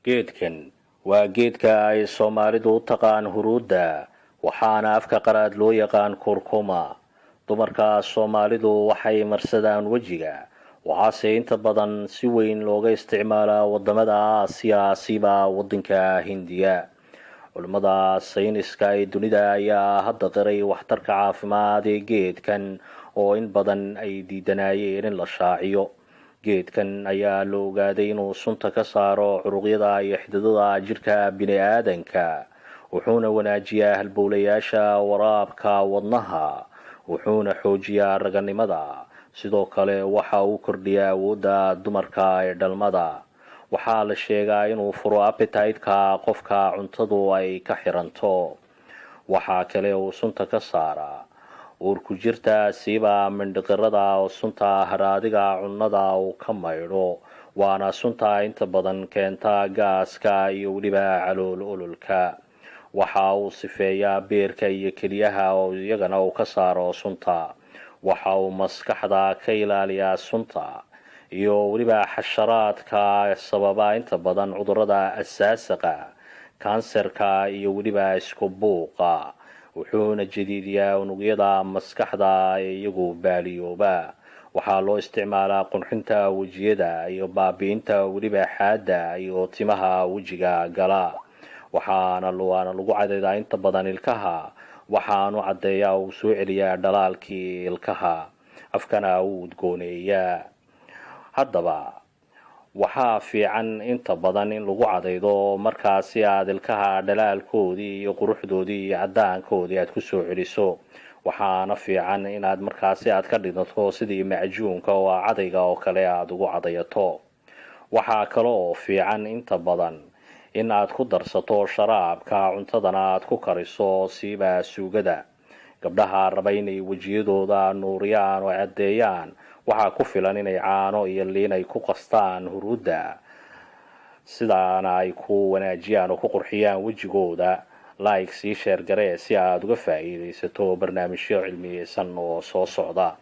geedkan waa geedka ay Soomaalidu u taqaan huruudda, waxaana afka qalaad loo yaqaan kurkuma. dumarka Soomaalidu waxay marsadaan wejiga, waxaase inta badan si weyn looga isticmaalaa wadamada Aasiya siba wadanka Hindiya. culimada sayniska ee dunida ayaa hadda qiray waxtarka caafimaad ee geedkan oo in badan ay diidanayeen in la shaaciyo. geedkan ayaa la ogaaday inuu sunta ka saaro curuqyada iyo xididada jirka bini'aadanka, wuxuuna wanaajiyaa halbowlayaasha waraabka wadnaha, wuxuuna xoojiyaa raganimada. sidoo kale waxa uu kordhiyaa awoodda dumarka ee dhalmada. waxaa la sheegaa inuu furo appetite-ka qofka cuntadu ay ka xiranto. waxaa kale uu sunta ka saaraa uurku jirta siiba mindhicirada oo sunta haraadiga cunnada uu ka maydho, waana sunta inta badan keenta gaaska iyo weliba calool ololka. waxa uu sifeeyaa beerka iyo keliyaha oo iyagana uu ka saaro sunta. waxa uu maskaxda ka ilaaliyaa sunta iyo weliba xasharaadka sababa inta badan cudurrada asaasaqa, kansarka iyo weliba isku buuqa. wuxuuna jadiidiyaa unugyada maskaxda ee iyagu baaliyooba. waxaa loo isticmaalaa qurxinta wejiyada iyo baabi'inta weliba xaadda iyo timaha wejiga gala. waxaana lagu cadaydaa inta badan ilkaha, waxaanu caddeeyaa uu soo celiyaa dhalaalkii ilkaha, afkana uu udgooneeyaa. haddaba waxaa fiican inta badan in lagu cadaydo markaasi aad ilkaha dhalaalkoodii iyo quruxdoodii iyo cadaankoodii aad ku soo celiso. waxaana fiican inaad markaasi aad ka dhignato sidii macjuunka oo cadayga oo kale aad ugu cadayato. waxaa kale oo fiican inta badan in aad ku darsato sharaabka cuntadana aad ku kariso siiba suugada. gabdhaha raba inay wejiyadooda nuuriyaan oo caddeeyaan, waxaa ku filan inay caano iyo liin ay ku qastaan huruudda, sidaana ay ku wanaajiyaan oo ku qurxiyaan wejigooda. like sii sheer garee si aad uga faa'iidaysato barnaamijyo cilmiyeysan oo soo socda.